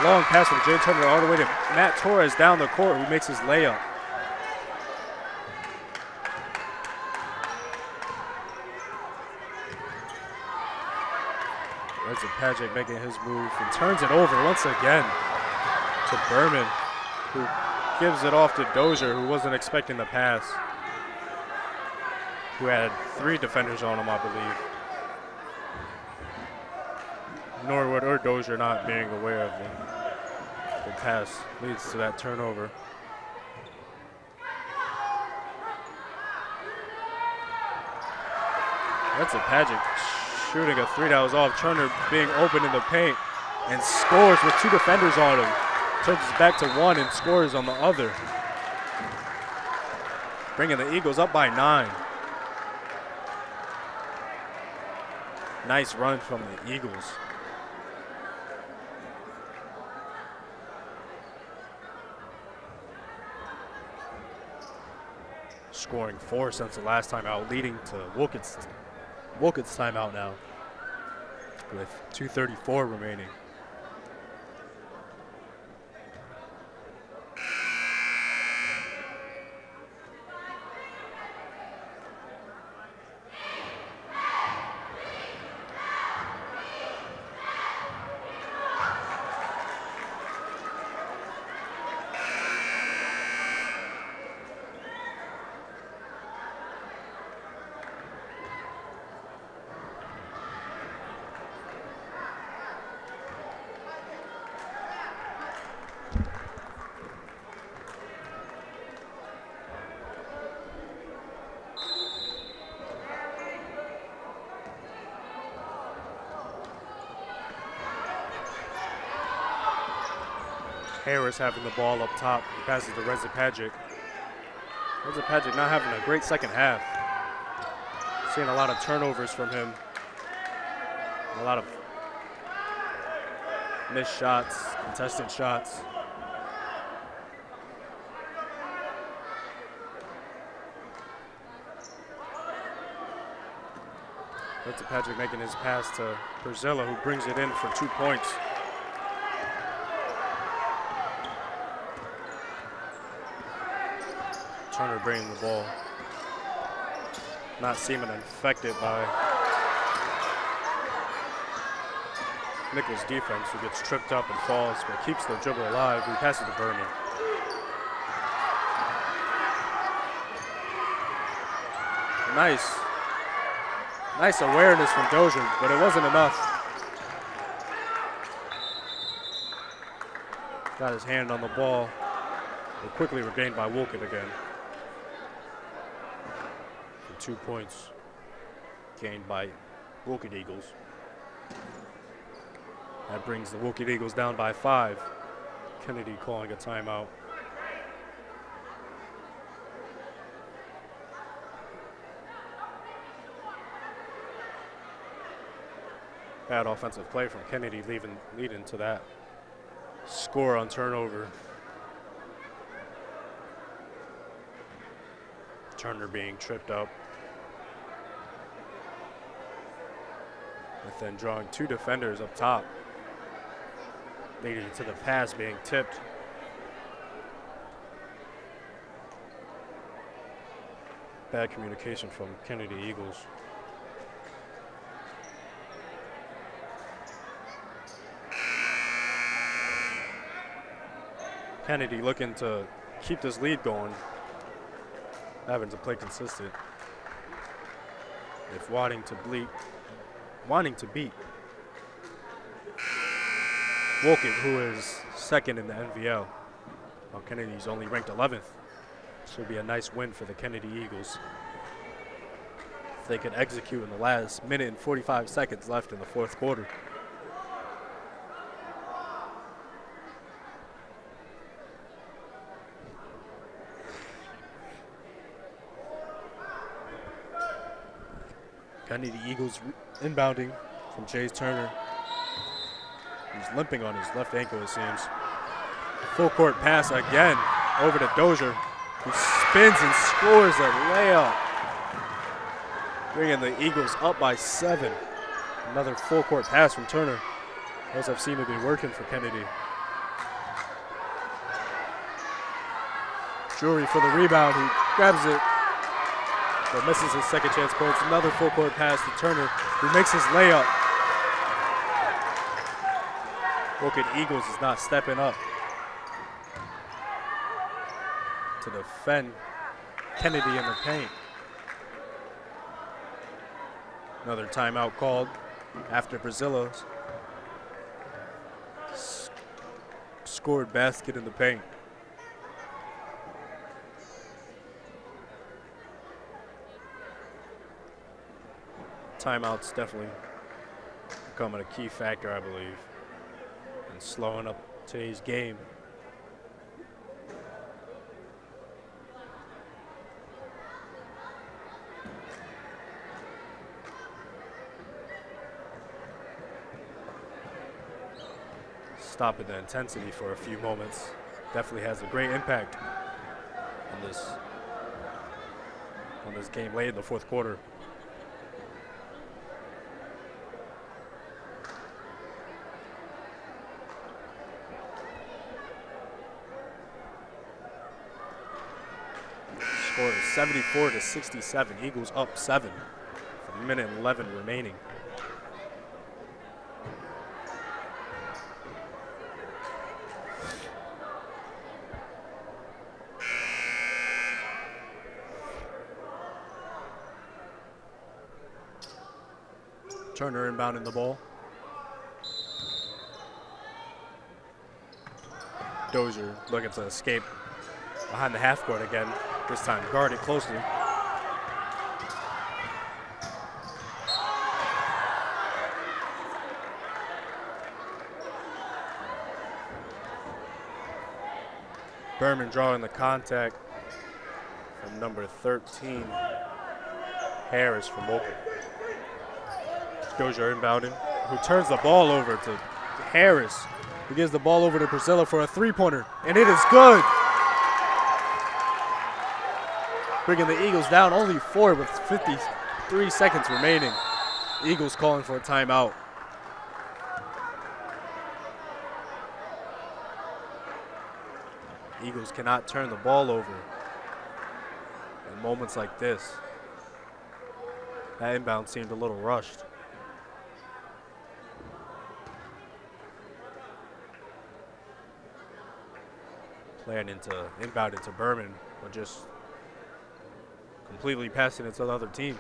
Long pass from Jay Turner all the way to Matt Torres down the court, who makes his layup. There's Patrick making his move and turns it over once again to Berman, who gives it off to Dozier, who wasn't expecting the pass, who had 3 defenders on him, I believe. Norwood or Dozier not being aware of the pass leads to that turnover. That's a Patrick shooting a 3 that was off. Turner being open in the paint and scores with 2 defenders on him. Turns it back to 1 and scores on the other. Bringing the Eagles up by 9. Nice run from the Eagles. scoring 4 since the last timeout, leading to Wolcott's timeout now with 2:34 remaining. Harris having the ball up top. He passes to Reza Pagic. Reza Pagic not having a great second half. Seeing a lot of turnovers from him. A lot of missed shots, contested shots. Reza Pagic making his pass to Perzilla, who brings it in for 2 points. Turner bringing the ball. Not seeming affected by Nichols' defense, who gets tripped up and falls, but keeps the dribble alive. He passes to Berman. Nice awareness from Dozier, but it wasn't enough. Got his hand on the ball, but quickly regained by Wolcott again. 2 points gained by Wolcott Eagles. That brings the Wolcott Eagles down by 5. Kennedy calling a timeout. Bad offensive play from Kennedy leading to that score on turnover. Turner being tripped up. With then drawing 2 defenders up top, leading to the pass being tipped. Bad communication from Kennedy Eagles. Kennedy looking to keep this lead going, having to play consistent. If wanting to beat Wolcott, who is second in the NVL, while Kennedy's only ranked 11th. This will be a nice win for the Kennedy Eagles. If they can execute in the last minute and 45 seconds left in the fourth quarter. Kennedy Eagles inbounding from Chase Turner. He's limping on his left ankle, it seems. Full court pass again over to Dozier, who spins and scores a layup, bringing the Eagles up by 7. Another full court pass from Turner. Those have seemed to be working for Kennedy. Drury for the rebound, he grabs it, but misses his second chance points. Another full court pass to Turner, who makes his layup. Wolcott Eagles is not stepping up to defend Kennedy in the paint. Another timeout called after Brazil's scored basket in the paint. Timeouts definitely becoming a key factor, I believe, in slowing up today's game. Stopping the intensity for a few moments definitely has a great impact on this on this game late in the fourth quarter. Score is 74-67. Eagles up 7 with a minute and 11 remaining. Turner inbounding the ball. Dozier looking to escape behind the half court again. This time guarded closely. Berman drawing the contact from number 13, Harris from Wolcott. Dozier inbounding, who turns the ball over to Harris, who gives the ball over to Priscilla for a three-pointer, and it is good. Bringing the Eagles down only 4 with 53 seconds remaining. Eagles calling for a timeout. Eagles cannot turn the ball over in moments like this. That inbound seemed a little rushed. Playing inbound into Berman, but just completely passing it to the other team.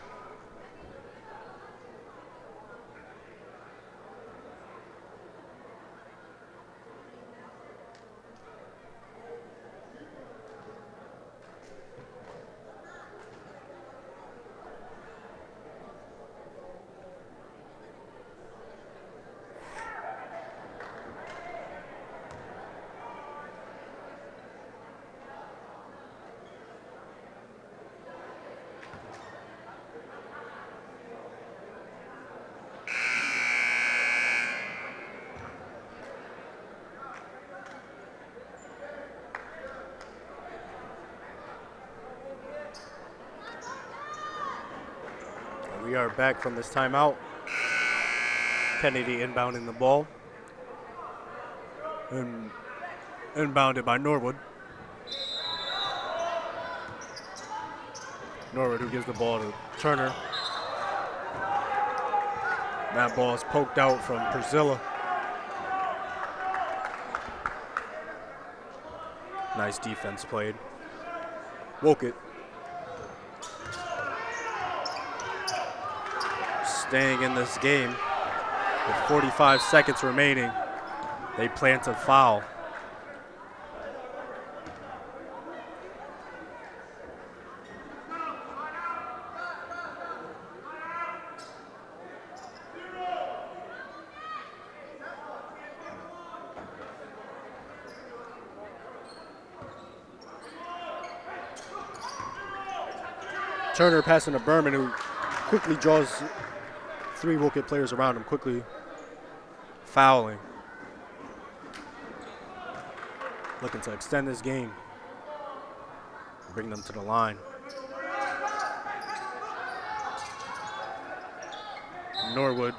We are back from this timeout. Kennedy inbounding the ball. And inbounded by Norwood. Norwood who gives the ball to Turner. That ball is poked out from Priscilla. Nice defense played. Wolcott. Staying in this game with 45 seconds remaining. They plant a foul. Turner passing to Berman, who quickly draws 3 Wolcott players around him, quickly fouling. Looking to extend this game, bring them to the line. Norwood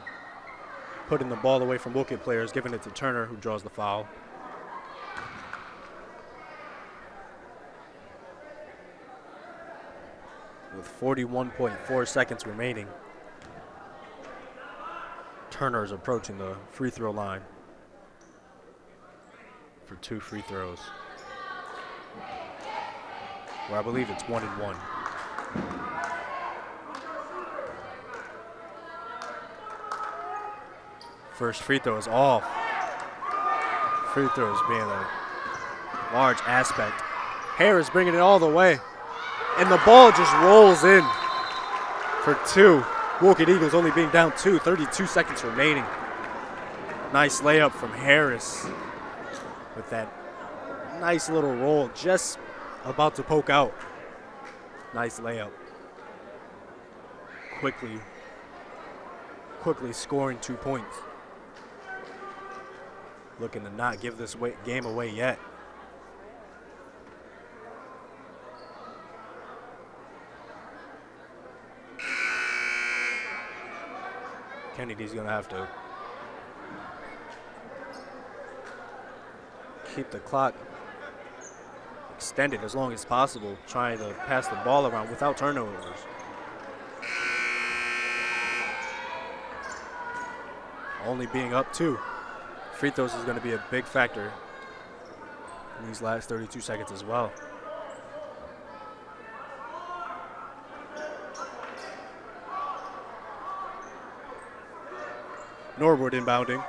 putting the ball away from Wolcott players, giving it to Turner, who draws the foul. With 41.4 seconds remaining, Turner is approaching the free throw line for 2 free throws. Well, I believe it's 1-1. First free throw is off. Free throws being a large aspect. Harris bringing it all the way. And the ball just rolls in for 2. Wolcott Eagles only being down 2, 32 seconds remaining. Nice layup from Harris with that nice little roll, just about to poke out. Nice layup. Quickly scoring 2 points. Looking to not give this game away yet. Kennedy's going to have to keep the clock extended as long as possible, trying to pass the ball around without turnovers. Only being up 2. Free throws is going to be a big factor in these last 32 seconds as well. Norwood inbounding.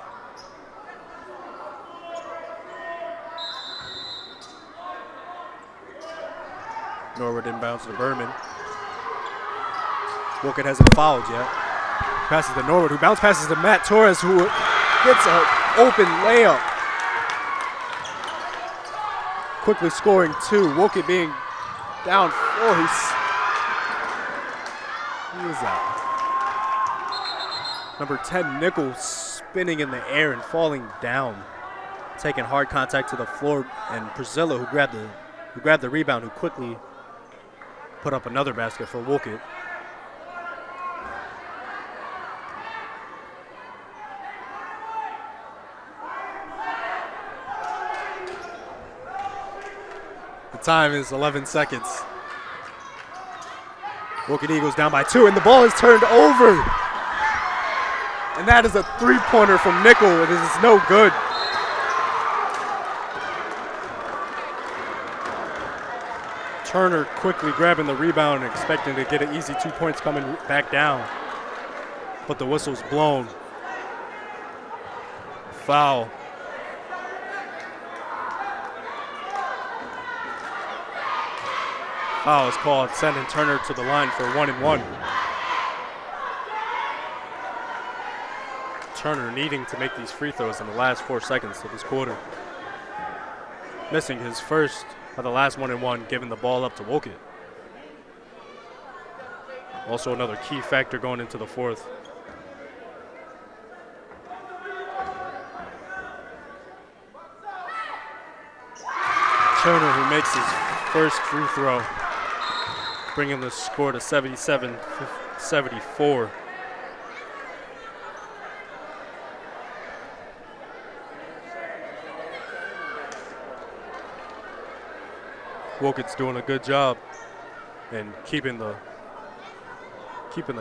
Norwood inbounds to Berman. Wolcott hasn't fouled yet. Passes to Norwood, who bounce passes to Matt Torres, who gets an open layup. Quickly scoring 2. Wolcott being down 4. Who is that? Number 10, Nichols, spinning in the air and falling down. Taking hard contact to the floor, and Priscilla, who grabbed the rebound, who quickly put up another basket for Wolcott. The time is 11 seconds. Wolcott Eagles down by 2, and the ball is turned over. And that is a three-pointer from Nickel. It is no good. Turner quickly grabbing the rebound and expecting to get an easy 2 points coming back down. But the whistle's blown. Foul. Foul is called, sending Turner to the line for 1-and-1. Turner needing to make these free throws in the last 4 seconds of this quarter. Missing his first of the last 1-and-1, giving the ball up to Wolcott. Also another key factor going into the fourth. Turner, who makes his first free throw, bringing the score to 77-74. Wolcott's doing a good job in keeping the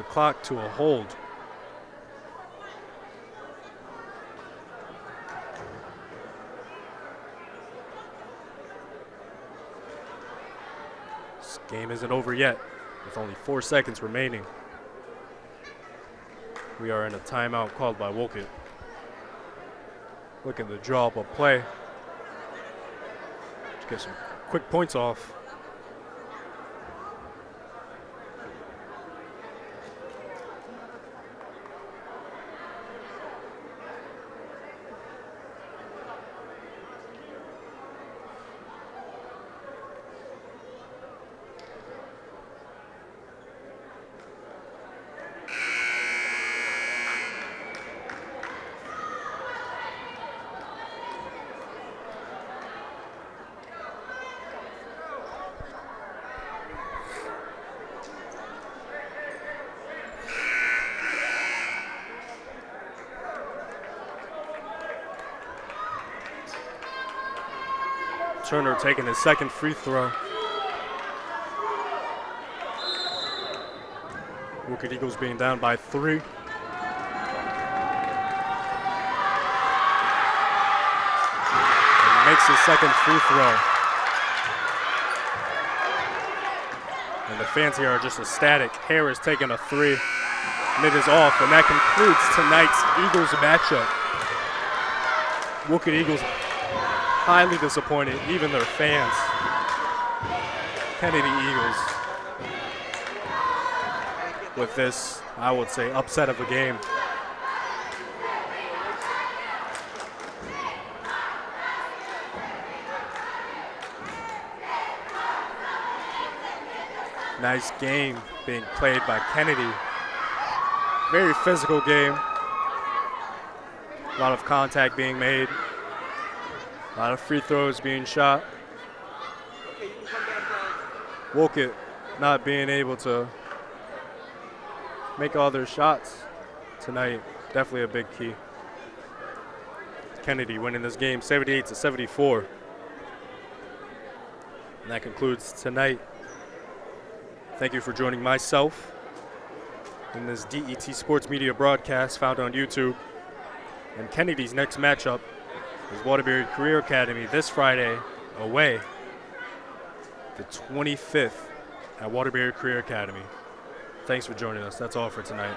clock to a hold. This game isn't over yet, with only 4 seconds remaining. We are in a timeout called by Wolcott. Looking to draw up a play to get some quick points off. Turner taking his second free throw. Wolcott Eagles being down by 3. And makes his second free throw. And the fans here are just ecstatic. Harris taking a 3. And it is off, and that concludes tonight's Eagles matchup. Wolcott Eagles highly disappointed, even their fans. Kennedy Eagles with this, I would say, upset of a game. Nice game being played by Kennedy. Very physical game. A lot of contact being made. A lot of free throws being shot. Wolcott not being able to make all their shots tonight. Definitely a big key. Kennedy winning this game 78-74. And that concludes tonight. Thank you for joining myself in this DET Sports Media broadcast found on YouTube. And Kennedy's next matchup is Waterbury Career Academy this Friday away the 25th at Waterbury Career Academy. Thanks for joining us. That's all for tonight.